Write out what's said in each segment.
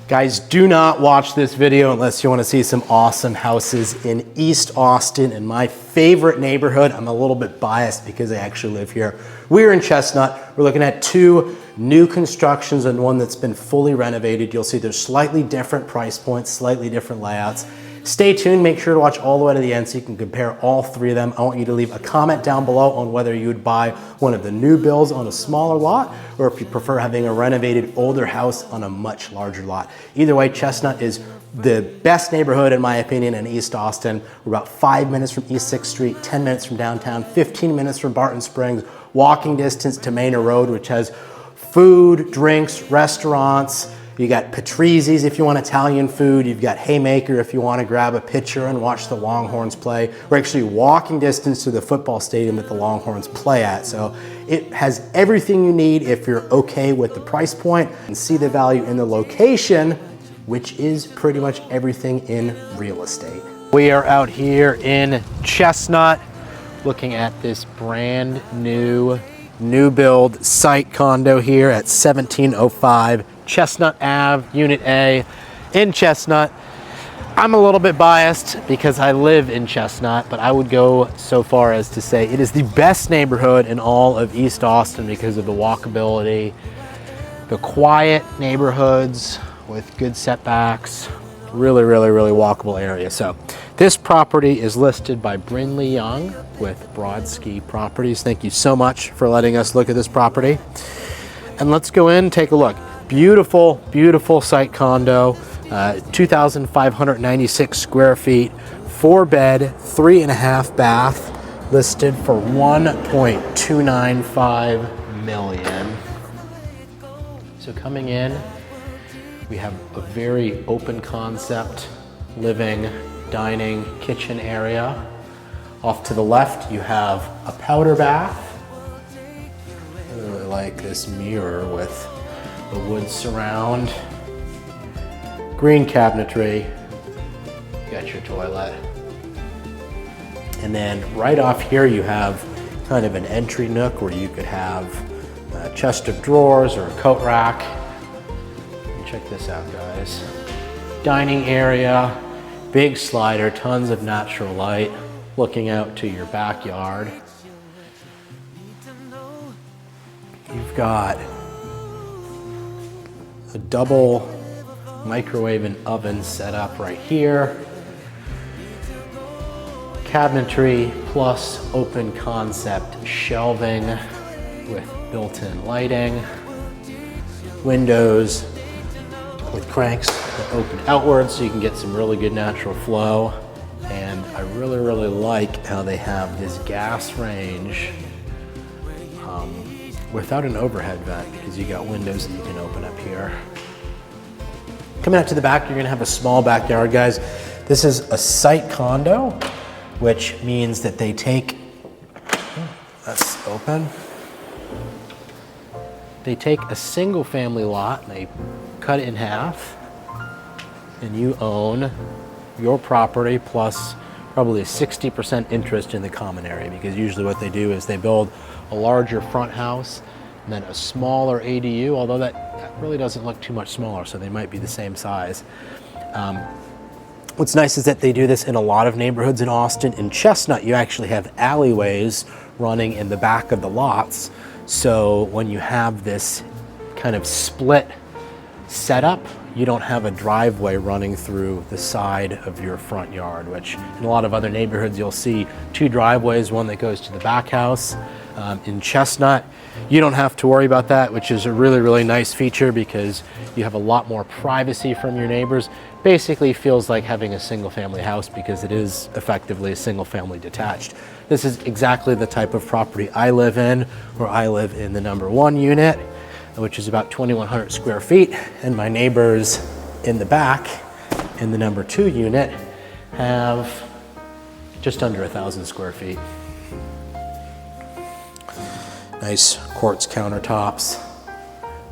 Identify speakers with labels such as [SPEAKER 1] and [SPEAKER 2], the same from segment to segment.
[SPEAKER 1] Guys, do not watch this video unless you want to see some awesome houses in East Austin, in my favorite neighborhood. I'm a little bit biased because I actually live here. We're in Chestnut. We're looking at two new constructions and one that's been fully renovated. You'll see there's slightly different price points, slightly different layouts. Stay tuned, make sure to watch all the way to the end so you can compare all three of them. I want you to leave a comment down below on whether you would buy one of the new builds on a smaller lot or if you prefer having a renovated older house on a much larger lot. Either way, Chestnut is the best neighborhood in my opinion in East Austin. We're about 5 minutes from East 6th Street, 10 minutes from downtown, 15 minutes from Barton Springs, walking distance to Manor Road, which has food, drinks, restaurants. You got Patrizzi's if you want Italian food. You've got Haymaker if you want to grab a picture and watch the Longhorns play. We're actually walking distance to the football stadium that the Longhorns play at. So it has everything you need if you're okay with the price point and see the value in the location, which is pretty much everything in real estate. We are out here in Chestnut looking at this brand new build site condo here at 1705 Chestnut Ave, Unit A in Chestnut. I'm a little bit biased because I live in Chestnut, but I would go so far as to say it is the best neighborhood in all of East Austin because of the walkability, the quiet neighborhoods with good setbacks, really walkable area. So this property is listed by Brindley Young with Brodsky Properties. Thank you so much for letting us look at this property. And let's go in and take a look. Beautiful site condo, 2,596 square feet, 4-bed, 3.5 bath, listed for $1.295 million. So coming in, we have a very open concept living, dining, kitchen area. Off to the left, you have a powder bath. I really like this mirror with the wood surround, green cabinetry, you got your toilet. And then right off here you have kind of an entry nook where you could have a chest of drawers or a coat rack. Check this out, guys. Dining area, big slider, tons of natural light, looking out to your backyard. You've got a double microwave and oven set up right here. Cabinetry plus open concept shelving with built-in lighting. Windows with cranks that open outwards so you can get some really good natural flow. And I really like how they have this gas range without an overhead vent because you got windows that you can open up here. Coming out to the back, you're gonna have a small backyard, guys. This is a site condo, which means that they take, that's open. They take a single family lot and they cut it in half and you own your property plus probably a 60% interest in the common area because usually what they do is they build a larger front house and then a smaller ADU, although that really doesn't look too much smaller, so they might be the same size. What's nice is that they do this in a lot of neighborhoods in Austin. In Chestnut, you actually have alleyways running in the back of the lots. So when you have this kind of split setup, you don't have a driveway running through the side of your front yard, which in a lot of other neighborhoods you'll see two driveways, one that goes to the back house. In Chestnut, you don't have to worry about that, which is a really nice feature because you have a lot more privacy from your neighbors. Basically feels like having a single family house because it is effectively a single family detached. This is exactly the type of property I live in, where I live in the #1 unit, which is about 2,100 square feet, and my neighbors in the back in the #2 unit have just under 1,000 square feet. Nice quartz countertops,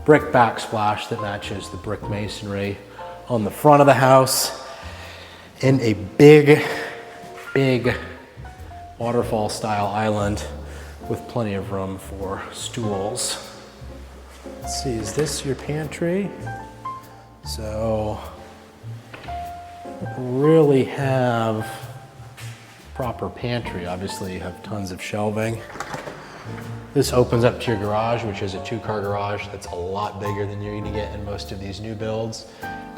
[SPEAKER 1] brick backsplash that matches the brick masonry on the front of the house, and a big waterfall style island with plenty of room for stools. Let's see, is this your pantry? So really have proper pantry. Obviously you have tons of shelving. This opens up to your garage, which is a 2-car garage. That's a lot bigger than you're gonna get in most of these new builds.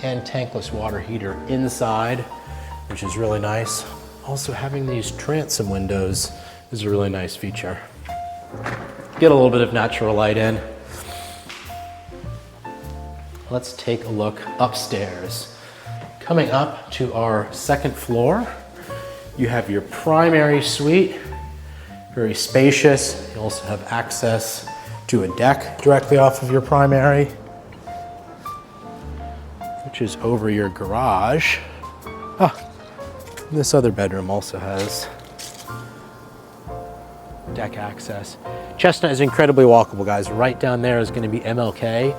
[SPEAKER 1] And tankless water heater inside, which is really nice. Also having these transom windows is a really nice feature. Get a little bit of natural light in. Let's take a look upstairs. Coming up to our second floor, you have your primary suite, very spacious. You also have access to a deck directly off of your primary, which is over your garage. This other bedroom also has deck access. Chestnut is incredibly walkable, guys. Right down there is going to be MLK,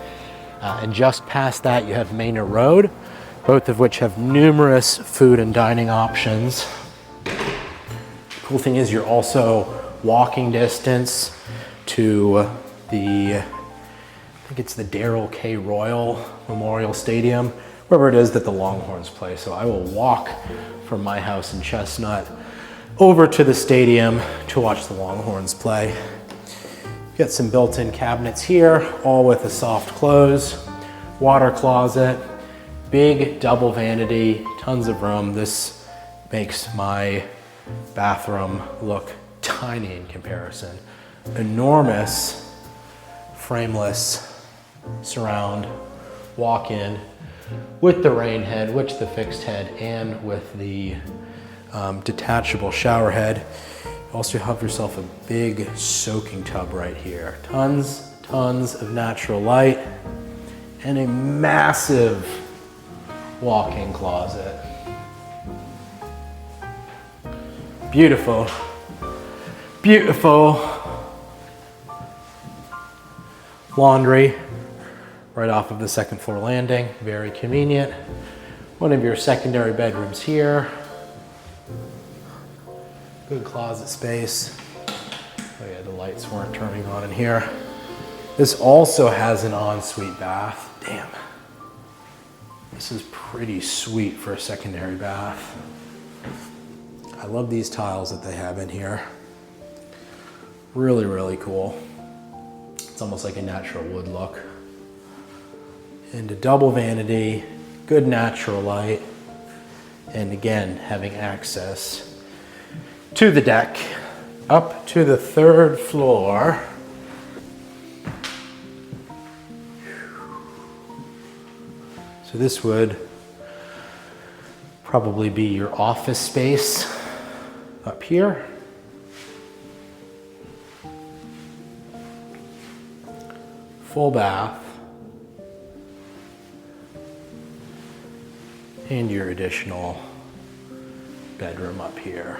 [SPEAKER 1] and just past that you have Manor Road, both of which have numerous food and dining options. Cool thing is you're also walking distance to the, I think it's the Darrell K. Royal Memorial Stadium, wherever it is that the Longhorns play. So I will walk from my house in Chestnut over to the stadium to watch the Longhorns play. You've got some built-in cabinets here, all with a soft close, water closet, big double vanity, tons of room. This makes my bathroom look tiny in comparison. Enormous frameless surround walk-in with the rain head, with the fixed head, and with the detachable shower head. You also have yourself a big soaking tub right here. Tons of natural light and a massive walk-in closet. Beautiful, beautiful laundry right off of the second floor landing. Very convenient. One of your secondary bedrooms here. Good closet space. Oh yeah, the lights weren't turning on in here. This also has an ensuite bath. Damn. This is pretty sweet for a secondary bath. I love these tiles that they have in here. Really, really cool. It's almost like a natural wood look. And a double vanity, good natural light, and again, having access to the deck, up to the third floor. So this would probably be your office space up here. Full bath. And your additional bedroom up here,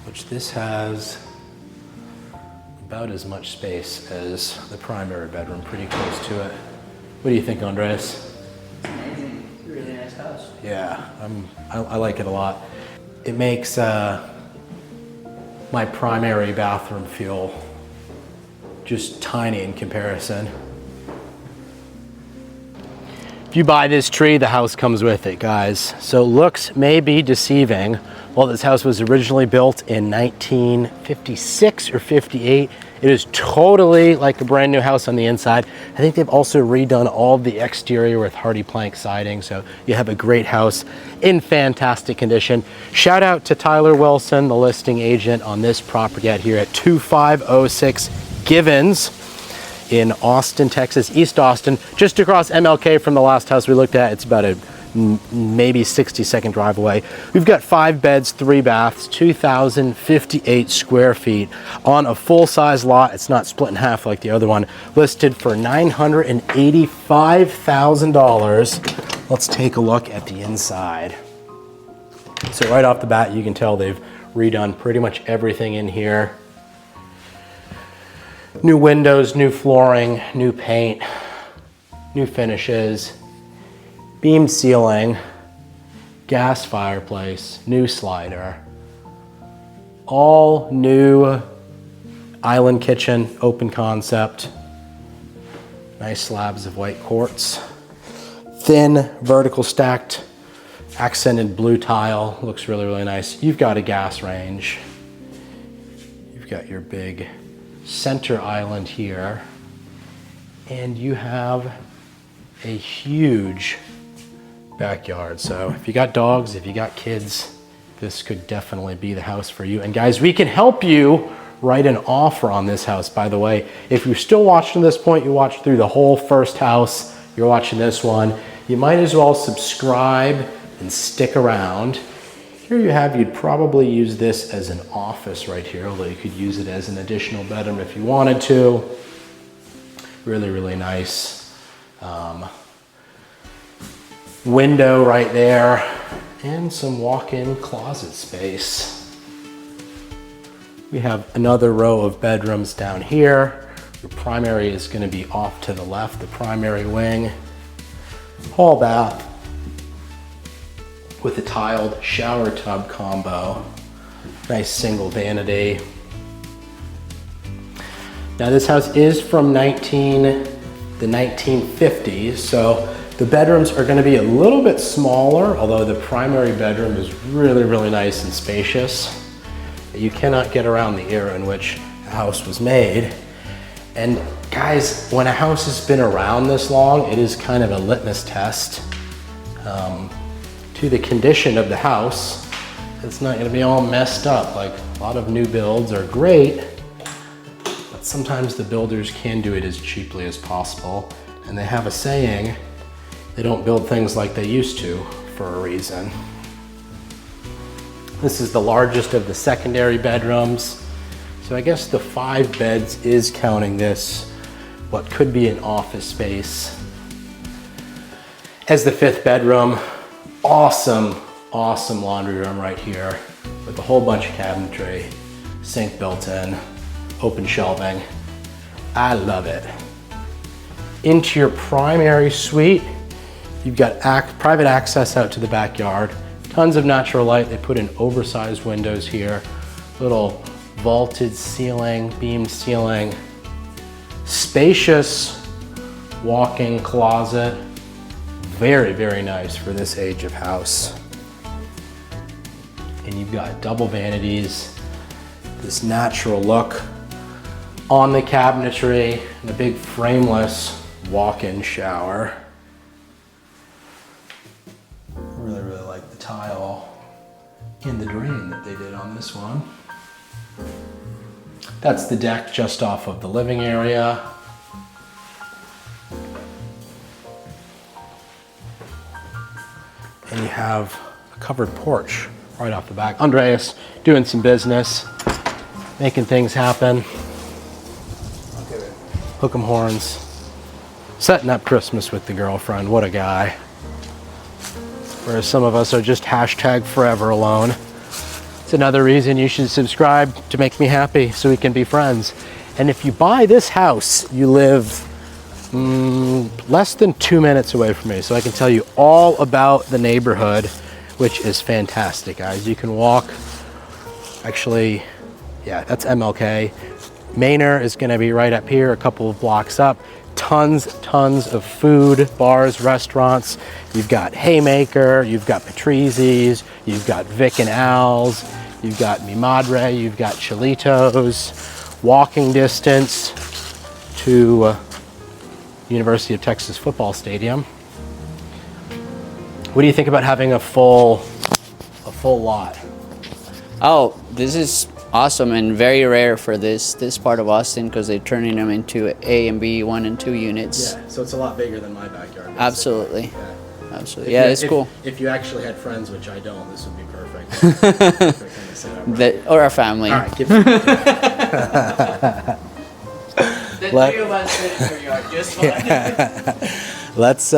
[SPEAKER 1] which this has about as much space as the primary bedroom, pretty close to it. What do you think, Andres?
[SPEAKER 2] It's amazing. It's a really nice house.
[SPEAKER 1] Yeah, I like it a lot. It makes my primary bathroom feel just tiny in comparison. If you buy this tree, the house comes with it, guys. So looks may be deceiving. Well, this house was originally built in 1956 or 58. It is totally like a brand new house on the inside. I think they've also redone all of the exterior with hardy plank siding. So you have a great house in fantastic condition. Shout out to Tyler Wilson, the listing agent on this property out here at 2506 Givens in Austin, Texas, East Austin, just across MLK from the last house we looked at. It's about a maybe 60-second drive away. We've got 5 beds, 3 baths, 2,058 square feet on a full-size lot. It's not split in half like the other one. Listed for $985,000. Let's take a look at the inside. So right off the bat, you can tell they've redone pretty much everything in here. New windows, new flooring, new paint, new finishes, beam ceiling, gas fireplace, new slider, all new island kitchen, open concept, nice slabs of white quartz. thin vertical stacked accented blue tile. Looks really, really nice. You've got a gas range. You've got your big center island here. And you have a huge backyard. So if you got dogs, if you got kids, this could definitely be the house for you. And guys, we can help you write an offer on this house, by the way. If you're still watching to this point, you watched through the whole first house, you're watching this one, you might as well subscribe and stick around. Here you have, you'd probably use this as an office right here, although you could use it as an additional bedroom if you wanted to. Really, really nice. Window right there, and some walk-in closet space. We have another row of bedrooms down here. Your primary is going to be off to the left, the primary wing. Hall bath with a tiled shower tub combo. Nice single vanity. Now this house is from the 1950s, so the bedrooms are going to be a little bit smaller, although the primary bedroom is really, really nice and spacious. You cannot get around the era in which a house was made. And guys, when a house has been around this long, it is kind of a litmus test to the condition of the house. It's not going to be all messed up. Like, a lot of new builds are great, but sometimes the builders can do it as cheaply as possible. And they have a saying, they don't build things like they used to for a reason. This is the largest of the secondary bedrooms. So I guess the 5 beds is counting this, what could be an office space, as the 5th bedroom. Awesome, awesome laundry room right here with a whole bunch of cabinetry, sink built in, open shelving. I love it. Into your primary suite, you've got private access out to the backyard. Tons of natural light. They put in oversized windows here. Little vaulted ceiling, beam ceiling. Spacious walk-in closet. Very, very nice for this age of house. And you've got double vanities, this natural look on the cabinetry, and a big frameless walk-in shower. Really, really like the tile in the drain that they did on this one. That's the deck just off of the living area. And you have a covered porch right off the back. Andreas doing some business, making things happen. Hook 'em horns. Setting up Christmas with the girlfriend. What a guy. Whereas some of us are just hashtag forever alone. It's another reason you should subscribe to make me happy so we can be friends. And if you buy this house, you live less than 2 minutes away from me. So I can tell you all about the neighborhood, which is fantastic, guys. You can walk, actually, yeah, that's MLK. Manor is gonna be right up here, a couple of blocks up. Tons of food, bars, restaurants. You've got Haymaker, you've got Patrizzi's, you've got Vic and Al's, you've got Mi Madre, you've got Chilitos. Walking distance to University of Texas football stadium. What do you think about having a full lot?
[SPEAKER 2] Oh, this is awesome and very rare for this part of Austin because they're turning them into A and B, 1 and 2 units.
[SPEAKER 1] Yeah, so it's a lot bigger than my backyard. Basically.
[SPEAKER 2] Absolutely.
[SPEAKER 1] Yeah.
[SPEAKER 2] Absolutely. Yeah, it's cool.
[SPEAKER 1] If you actually had friends, which I don't, this would be perfect. Perfect kind of setup, right?
[SPEAKER 2] Or a family.
[SPEAKER 1] All right, give me.
[SPEAKER 2] The 3 of us fit in your yard just fine.
[SPEAKER 1] Let's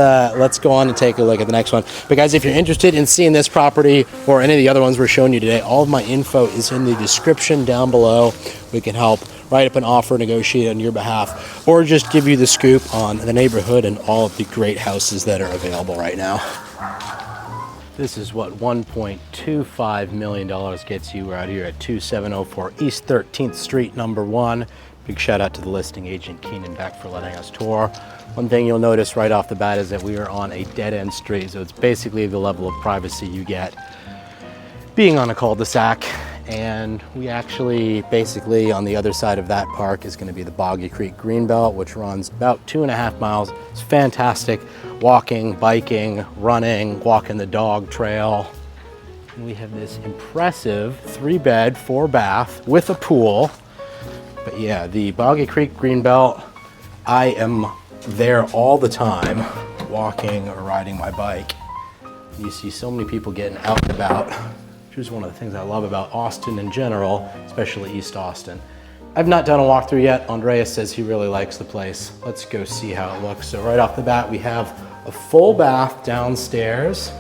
[SPEAKER 1] go on and take a look at the next one. But guys, if you're interested in seeing this property or any of the other ones we're showing you today, all of my info is in the description down below. We can help write up an offer, negotiate on your behalf, or just give you the scoop on the neighborhood and all of the great houses that are available right now. This is what $1.25 million gets you. We're out here at 2704 East 13th Street, number 1. Big shout out to the listing agent, Kinan, Beck, for letting us tour. One thing you'll notice right off the bat is that we are on a dead-end street, so it's basically the level of privacy you get being on a cul-de-sac. And we actually, basically on the other side of that park is gonna be the Boggy Creek Greenbelt, which runs about 2.5 miles. It's fantastic walking, biking, running, walking the dog trail. And we have this impressive 3-bed, 4-bath with a pool. But yeah, the Boggy Creek Greenbelt, I am there all the time, walking or riding my bike. You see so many people getting out and about, which is one of the things I love about Austin in general, especially East Austin. I've not done a walkthrough yet. Andreas says he really likes the place. Let's go see how it looks. So right off the bat, we have a full bath downstairs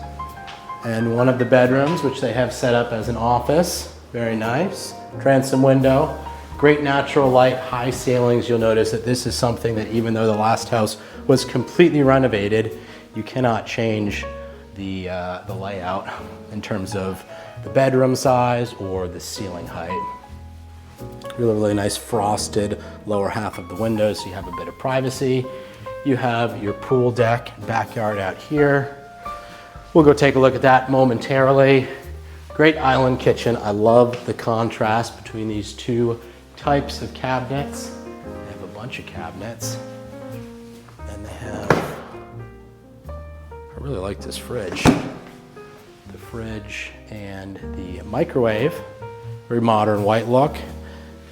[SPEAKER 1] and one of the bedrooms, which they have set up as an office. Very nice. Transom window. Great natural light, high ceilings. You'll notice that this is something that even though the last house was completely renovated, you cannot change the layout in terms of the bedroom size or the ceiling height. Really, really nice frosted lower half of the windows, so you have a bit of privacy. You have your pool deck, backyard out here. We'll go take a look at that momentarily. Great island kitchen. I love the contrast between these two types of cabinets. They have a bunch of cabinets, and they have, I really like this fridge. The fridge and the microwave, very modern white look,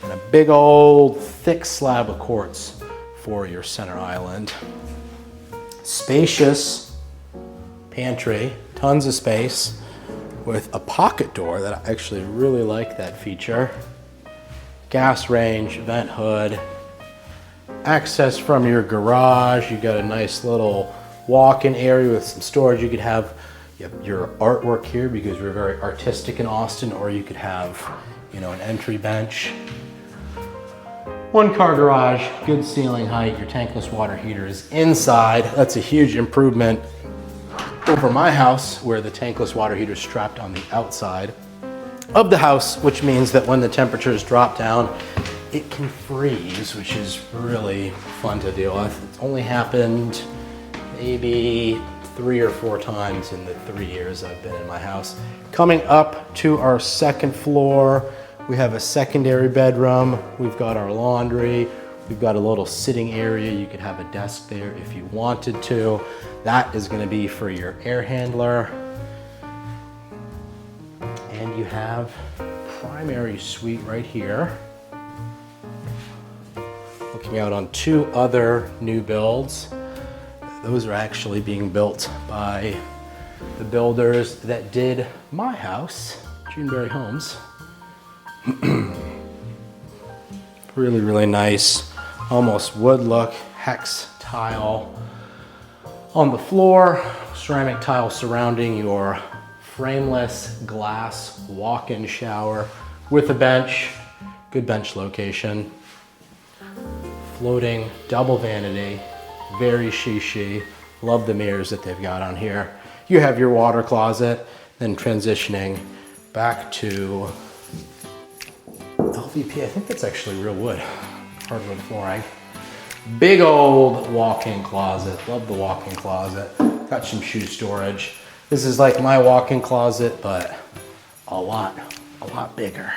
[SPEAKER 1] and a big old thick slab of quartz for your center island. Spacious pantry, tons of space with a pocket door that I actually really like that feature. Gas range, vent hood, access from your garage. You got a nice little walk-in area with some storage. You could have your artwork here because we're very artistic in Austin, or you could have, you know, an entry bench. 1-car garage, good ceiling height. Your tankless water heater is inside. That's a huge improvement over my house where the tankless water heater is strapped on the outside of the house, which means that when the temperatures drop down, it can freeze, which is really fun to deal with. It's only happened maybe 3 or 4 times in the 3 years I've been in my house. Coming up to our second floor, we have a secondary bedroom. We've got our laundry. We've got a little sitting area. You could have a desk there if you wanted to. That is going to be for your air handler. And you have primary suite right here. Looking out on 2 other new builds. Those are actually being built by the builders that did my house, Juneberry Homes. Really, really nice, almost wood look, hex tile on the floor, ceramic tile surrounding your frameless glass walk-in shower with a bench, good bench location, floating double vanity, very chic. Love the mirrors that they've got on here. You have your water closet, then transitioning back to LVP. I think that's actually real wood, hardwood flooring. Big old walk-in closet. Love the walk-in closet. Got some shoe storage. This is like my walk-in closet, but a lot bigger.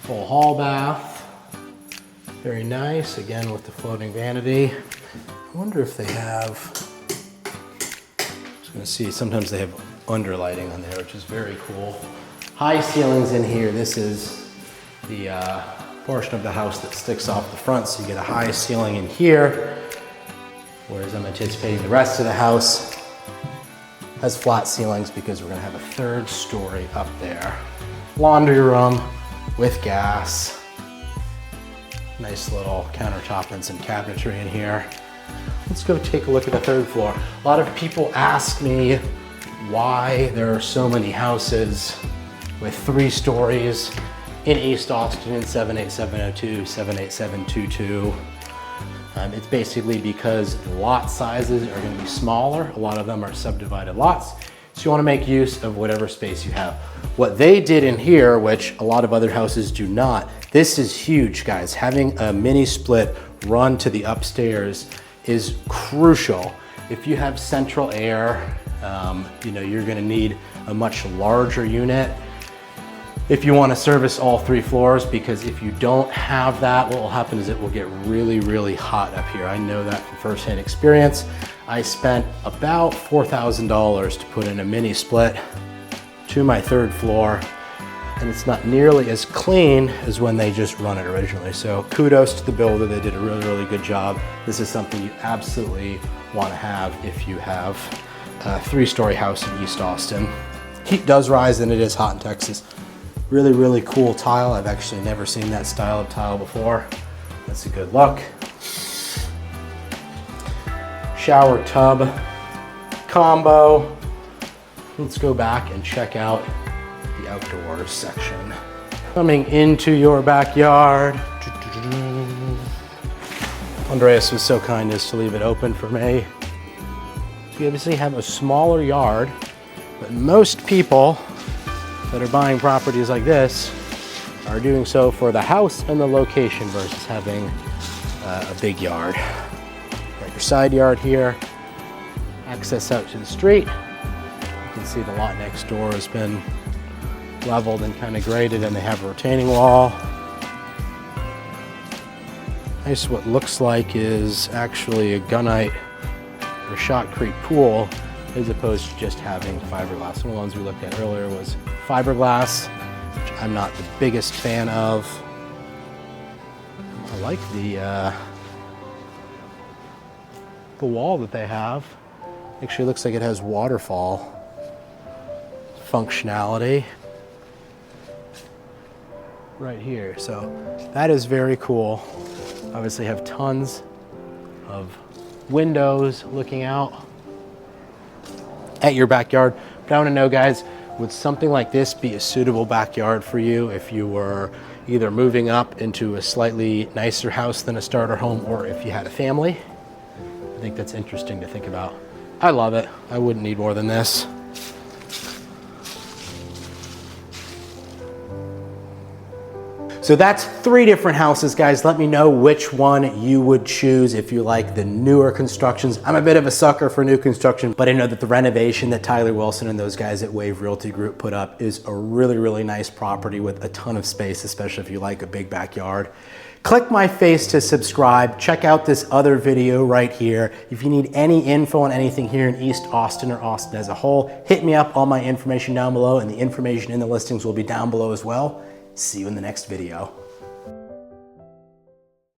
[SPEAKER 1] Full hall bath. Very nice, again with the floating vanity. I wonder if they have, I was gonna see, sometimes they have underlighting on there, which is very cool. High ceilings in here. This is the portion of the house that sticks off the front, so you get a high ceiling in here, whereas I'm anticipating the rest of the house has flat ceilings because we're gonna have a 3rd story up there. Laundry room with gas. Nice little countertop and some cabinetry in here. Let's go take a look at the 3rd floor. A lot of people ask me why there are so many houses with 3 stories in East Austin in 78702, 78722. It's basically because lot sizes are going to be smaller. A lot of them are subdivided lots. So you want to make use of whatever space you have. What they did in here, which a lot of other houses do not, This is huge, guys. Having a mini split run to the upstairs is crucial. If you have central air, you know, you're gonna need a much larger unit if you want to service all 3 floors, because if you don't have that, what will happen is it will get really, really hot up here. I know that from firsthand experience. I spent about $4,000 to put in a mini split to my 3rd floor, and it's not nearly as clean as when they just run it originally. So kudos to the builder. They did a really, really good job. This is something you absolutely want to have if you have a 3-story house in East Austin. Heat does rise and it is hot in Texas. Really, really cool tile. I've actually never seen that style of tile before. That's a good look. Shower tub combo. Let's go back and check out the outdoors section. Coming into your backyard. Andreas was so kind as to leave it open for me. You obviously have a smaller yard, but most people that are buying properties like this are doing so for the house and the location versus having a big yard. Got your side yard here, access out to the street. You can see the lot next door has been leveled and kind of graded, and they have a retaining wall. Nice, what looks like is actually a gunite or shotcrete pool, as opposed to just having fiberglass. One of the ones we looked at earlier was fiberglass, which I'm not the biggest fan of. I like the wall that they have. Actually looks like it has waterfall functionality right here. So that is very cool. Obviously have tons of windows looking out at your backyard. But I want to know, guys, would something like this be a suitable backyard for you if you were either moving up into a slightly nicer house than a starter home, or if you had a family? I think that's interesting to think about. I love it. I wouldn't need more than this. So that's 3 different houses, guys. Let me know which one you would choose if you like the newer constructions. I'm a bit of a sucker for new construction, but I know that the renovation that Tyler Wilson and those guys at Wave Realty Group put up is a really, really nice property with a ton of space, especially if you like a big backyard. Click my face to subscribe. Check out this other video right here. If you need any info on anything here in East Austin or Austin as a whole, hit me up. All my information down below, and the information in the listings will be down below as well. See you in the next video.